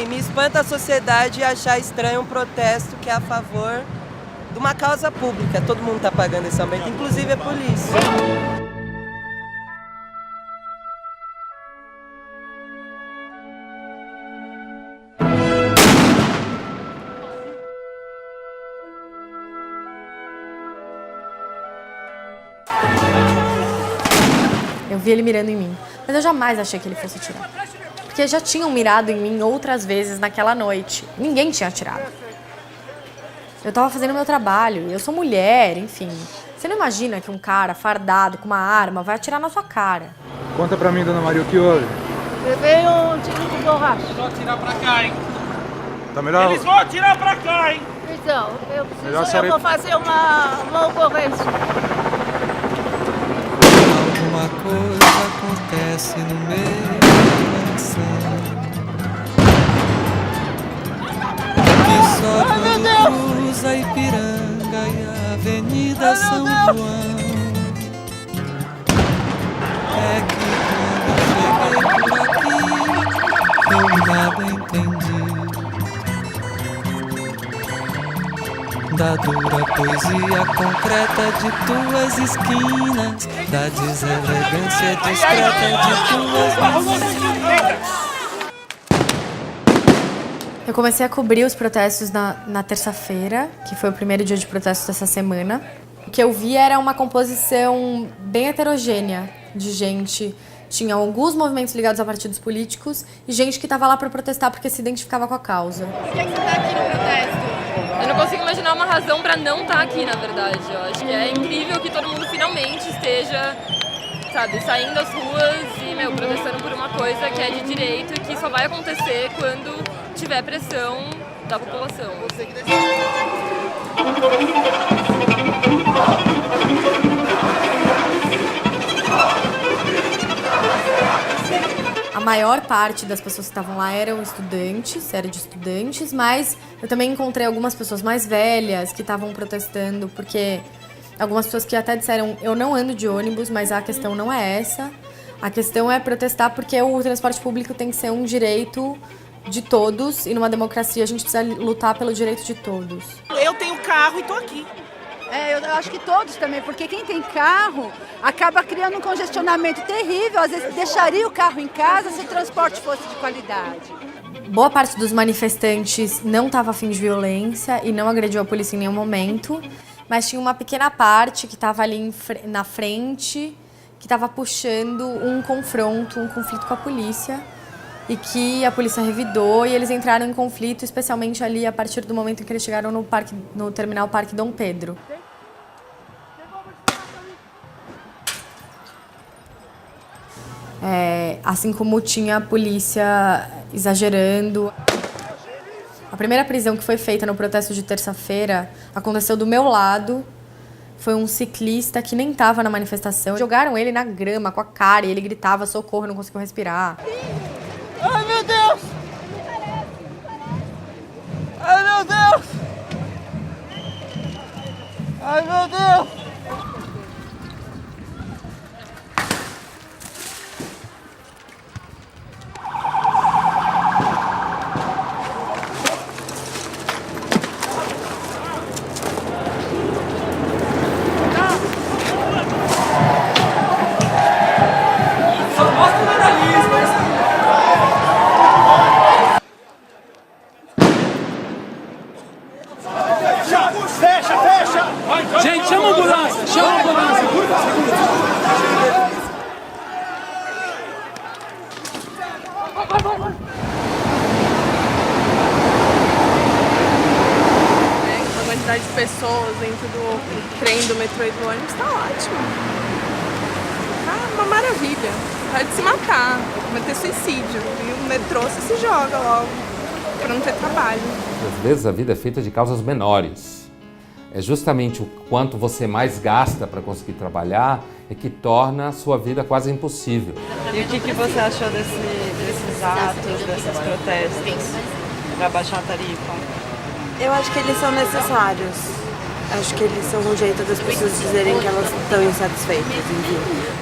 me espanta a sociedade achar estranho um protesto que é a favor de uma causa pública. Todo mundo está pagando esse aumento, inclusive a polícia. Eu vi ele mirando em mim, mas eu jamais achei que ele fosse atirar. Porque já tinham mirado em mim outras vezes naquela noite. Ninguém tinha atirado. Eu tava fazendo meu trabalho, eu sou mulher, enfim. Você não imagina que um cara fardado com uma arma vai atirar na sua cara. Conta pra mim, dona Maria, o que houve? Levei um tiro de borracha. Eles vão atirar pra cá, hein? Tá melhor? Eles vão atirar pra cá, hein? Então, eu vou fazer uma ocorrência. Alguma coisa acontece no meio da canção, que só quando cruza a Ipiranga e a Avenida São João é que quando eu cheguei por aqui eu nada entendi da dura poesia concreta de tuas esquinas, da deselegância discreta de tuas meninas. Eu comecei a cobrir os protestos na terça-feira, que foi o primeiro dia de protesto dessa semana. O que eu vi era uma composição bem heterogênea de gente. Tinha alguns movimentos ligados a partidos políticos e gente que estava lá para protestar porque se identificava com a causa. Por que você está aqui no protesto? Eu não consigo imaginar uma razão para não estar aqui, na verdade. Eu acho que é incrível que todo mundo finalmente esteja, sabe, saindo das ruas e, protestando por uma coisa que é de direito e que só vai acontecer quando tiver pressão da população. A maior parte das pessoas que estavam lá eram estudantes, era de estudantes, mas eu também encontrei algumas pessoas mais velhas que estavam protestando, porque algumas pessoas que até disseram, eu não ando de ônibus, mas a questão não é essa. A questão é protestar porque o transporte público tem que ser um direito de todos, e numa democracia a gente precisa lutar pelo direito de todos. Eu tenho carro e tô aqui. Eu acho que todos também, porque quem tem carro acaba criando um congestionamento terrível. Às vezes deixaria o carro em casa se o transporte fosse de qualidade. Boa parte dos manifestantes não estava a fim de violência e não agrediu a polícia em nenhum momento, mas tinha uma pequena parte que estava ali na frente, que estava puxando um confronto, um conflito com a polícia, e que a polícia revidou e eles entraram em conflito, especialmente ali a partir do momento em que eles chegaram no terminal Parque Dom Pedro. Assim como tinha a polícia exagerando. A primeira prisão que foi feita no protesto de terça-feira aconteceu do meu lado. Foi um ciclista que nem estava na manifestação. Jogaram ele na grama com a cara e ele gritava socorro, não conseguiu respirar. Ai, meu Deus! Ai, meu Deus! Ai, meu Deus! Gente, chama a ambulância! Chama a ambulância! A quantidade de pessoas dentro do trem, do metrô e do ônibus tá ótimo. Tá uma maravilha. Pode se matar, cometer suicídio. E o metrô você se joga logo, pra não ter trabalho. Às vezes a vida é feita de causas menores. É justamente o quanto você mais gasta para conseguir trabalhar é que torna a sua vida quase impossível. E o que você achou desses atos, desses protestos para baixar a tarifa? Eu acho que eles são necessários. Acho que eles são um jeito das pessoas dizerem que elas estão insatisfeitas, enfim.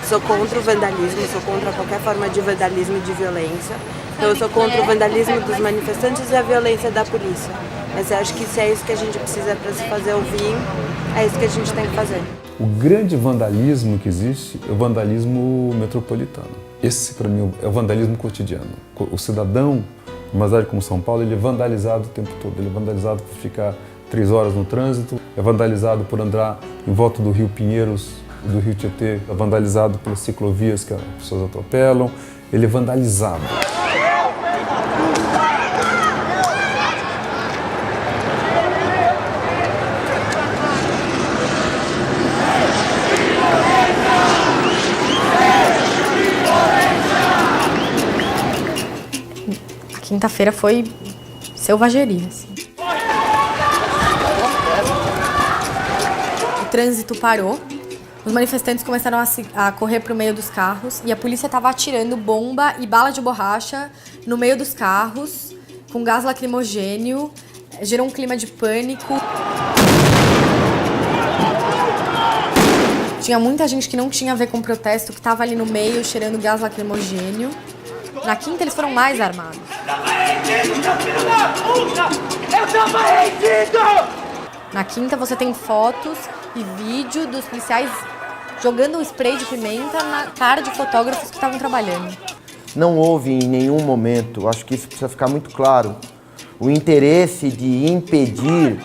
Sou contra o vandalismo, sou contra qualquer forma de vandalismo e de violência. Então eu sou contra o vandalismo dos manifestantes e a violência da polícia. Mas eu acho que se é isso que a gente precisa para se fazer ouvir, é isso que a gente tem que fazer. O grande vandalismo que existe é o vandalismo metropolitano. Esse, para mim, é o vandalismo cotidiano. O cidadão, numa cidade como São Paulo, ele é vandalizado o tempo todo. Ele é vandalizado por ficar 3 horas no trânsito, é vandalizado por andar em volta do Rio Pinheiros, do Rio Tietê, é vandalizado pelas ciclovias que as pessoas atropelam, ele é vandalizado. A quinta-feira foi selvageria, assim. O trânsito parou, os manifestantes começaram a correr para o meio dos carros e a polícia estava atirando bomba e bala de borracha no meio dos carros, com gás lacrimogênio, gerou um clima de pânico. Tinha muita gente que não tinha a ver com o protesto, que estava ali no meio, cheirando gás lacrimogênio. Na quinta, eles foram mais armados. Na quinta, você tem fotos e vídeo dos policiais jogando um spray de pimenta na cara de fotógrafos que estavam trabalhando. Não houve em nenhum momento, acho que isso precisa ficar muito claro, o interesse de impedir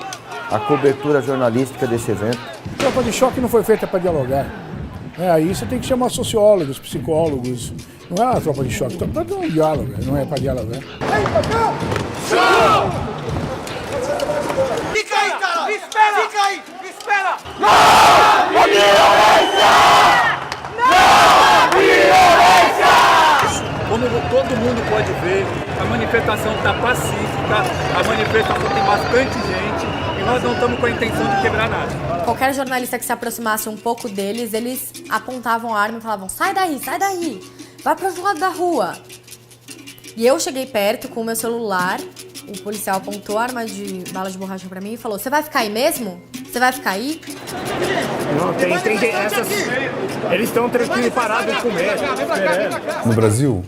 a cobertura jornalística desse evento. A tropa de choque não foi feita para dialogar. Aí você tem que chamar sociólogos, psicólogos. Não é uma tropa de choque, tropa de um diálogo, não é para dialogar. Fica aí, cara! Me espera! Fica aí! Me espera! Não! Violência! Não! Violência! Como todo mundo pode ver, a manifestação está pacífica, a manifestação tem bastante gente e nós não estamos com a intenção de quebrar nada. Qualquer jornalista que se aproximasse um pouco deles, eles apontavam a arma e falavam: sai daí, vai para o outro lado da rua. E eu cheguei perto com o meu celular, o policial apontou a arma de bala de borracha para mim e falou: você vai ficar aí mesmo? Você vai ficar aí? Não, tem essas... Eles estão tranquilos e parados com medo. No Brasil,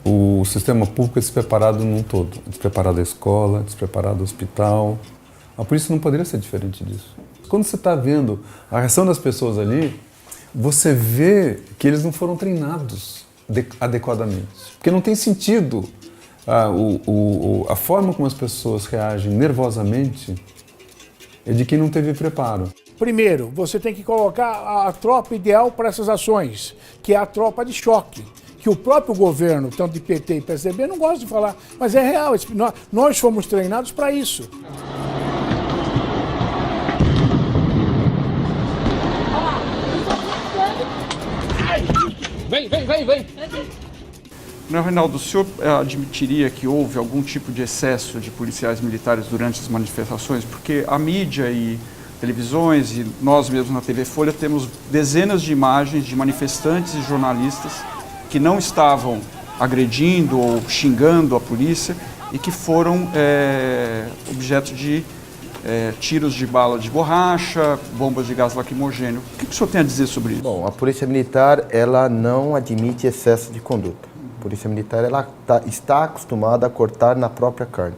o sistema público é despreparado num todo. É despreparado a escola, é despreparado o hospital. A polícia não poderia ser diferente disso. Quando você está vendo a reação das pessoas ali, você vê que eles não foram treinados adequadamente. Porque não tem sentido a forma como as pessoas reagem nervosamente é de quem não teve preparo. Primeiro, você tem que colocar a tropa ideal para essas ações, que é a tropa de choque. Que o próprio governo, tanto de PT e PSDB, não gosta de falar, mas é real, nós fomos treinados para isso. Vem! Não, Reinaldo, o senhor admitiria que houve algum tipo de excesso de policiais militares durante as manifestações? Porque a mídia e televisões e nós mesmos na TV Folha temos dezenas de imagens de manifestantes e jornalistas que não estavam agredindo ou xingando a polícia e que foram objeto de tiros de bala de borracha, bombas de gás lacrimogênio. O que o senhor tem a dizer sobre isso? Bom, a Polícia Militar ela não admite excesso de conduta. A Polícia Militar ela está acostumada a cortar na própria carne.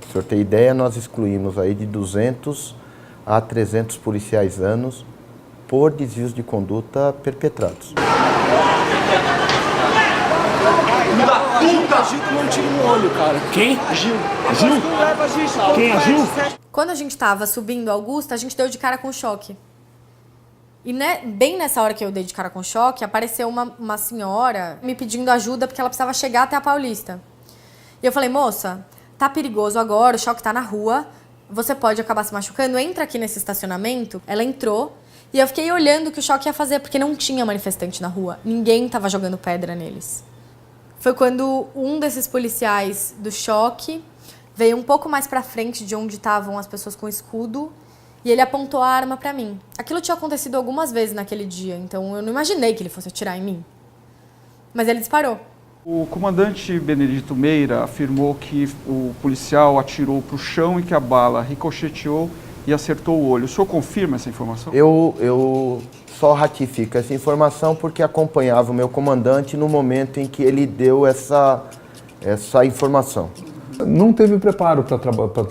Se o senhor tem ideia, nós excluímos aí de 200 a 300 policiais anos por desvios de conduta perpetrados. Gil tomou um tiro no olho, cara. Quem? Gil. Quem é Gil? Quando a gente estava subindo Augusta, a gente deu de cara com choque. E bem nessa hora que eu dei de cara com choque, apareceu uma senhora me pedindo ajuda porque ela precisava chegar até a Paulista. E eu falei: moça, tá perigoso agora, o choque tá na rua, você pode acabar se machucando, entra aqui nesse estacionamento. Ela entrou e eu fiquei olhando o que o choque ia fazer, porque não tinha manifestante na rua, ninguém tava jogando pedra neles. Foi quando um desses policiais do choque veio um pouco mais pra frente de onde estavam as pessoas com escudo e ele apontou a arma pra mim. Aquilo tinha acontecido algumas vezes naquele dia, então eu não imaginei que ele fosse atirar em mim. Mas ele disparou. O comandante Benedito Meira afirmou que o policial atirou para o chão e que a bala ricocheteou e acertou o olho. O senhor confirma essa informação? Eu só ratifico essa informação porque acompanhava o meu comandante no momento em que ele deu essa informação. Não teve preparo para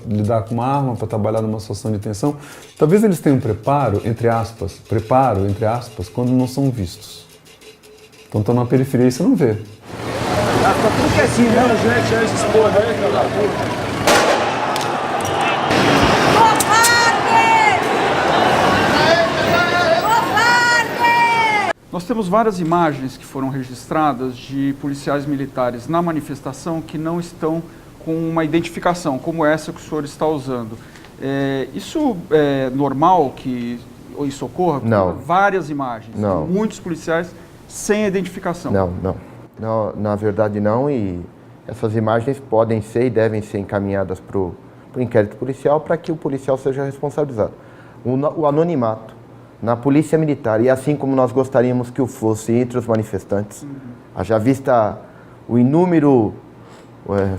lidar com uma arma, para trabalhar numa situação de tensão. Talvez eles tenham preparo, entre aspas, quando não são vistos. Então estão na periferia e você não vê. Tá tudo quietinho, né? Gente, é esse expor, né, cara? Nós temos várias imagens que foram registradas de policiais militares na manifestação que não estão com uma identificação, como essa que o senhor está usando. Isso é normal que isso ocorra? Não. Várias imagens, não. Muitos policiais sem identificação. Não, na verdade não, e essas imagens podem ser e devem ser encaminhadas para o inquérito policial para que o policial seja responsabilizado. O anonimato na polícia militar, e assim como nós gostaríamos que o fosse entre os manifestantes, haja vista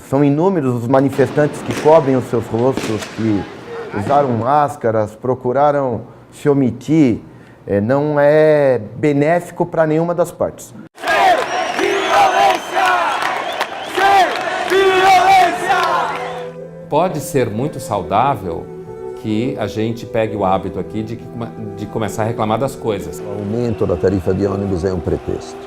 são inúmeros os manifestantes que cobrem os seus rostos, que usaram máscaras, procuraram se omitir, não é benéfico para nenhuma das partes. Pode ser muito saudável que a gente pegue o hábito aqui de começar a reclamar das coisas. O aumento da tarifa de ônibus é um pretexto.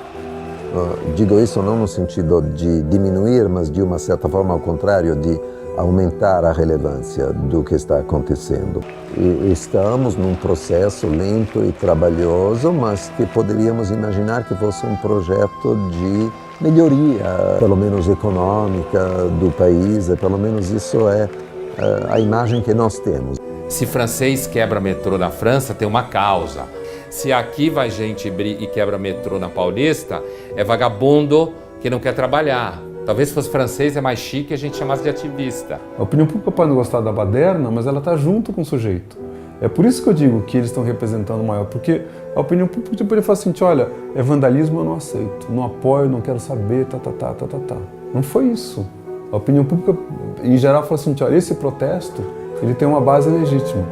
Digo isso não no sentido de diminuir, mas de uma certa forma ao contrário, de aumentar a relevância do que está acontecendo. E estamos num processo lento e trabalhoso, mas que poderíamos imaginar que fosse um projeto de melhoria, pelo menos econômica, do país, e pelo menos isso é a imagem que nós temos. Se francês quebra metrô na França, tem uma causa. Se aqui vai gente e quebra metrô na Paulista, é vagabundo que não quer trabalhar. Talvez se fosse francês é mais chique e a gente chamasse de ativista. A opinião pública pode não gostar da baderna, mas ela está junto com o sujeito. É por isso que eu digo que eles estão representando o maior, porque a opinião pública poderia falar assim, olha, é vandalismo, eu não aceito, não apoio, não quero saber, Não foi isso. A opinião pública, em geral, falou assim, olha, esse protesto, ele tem uma base legítima.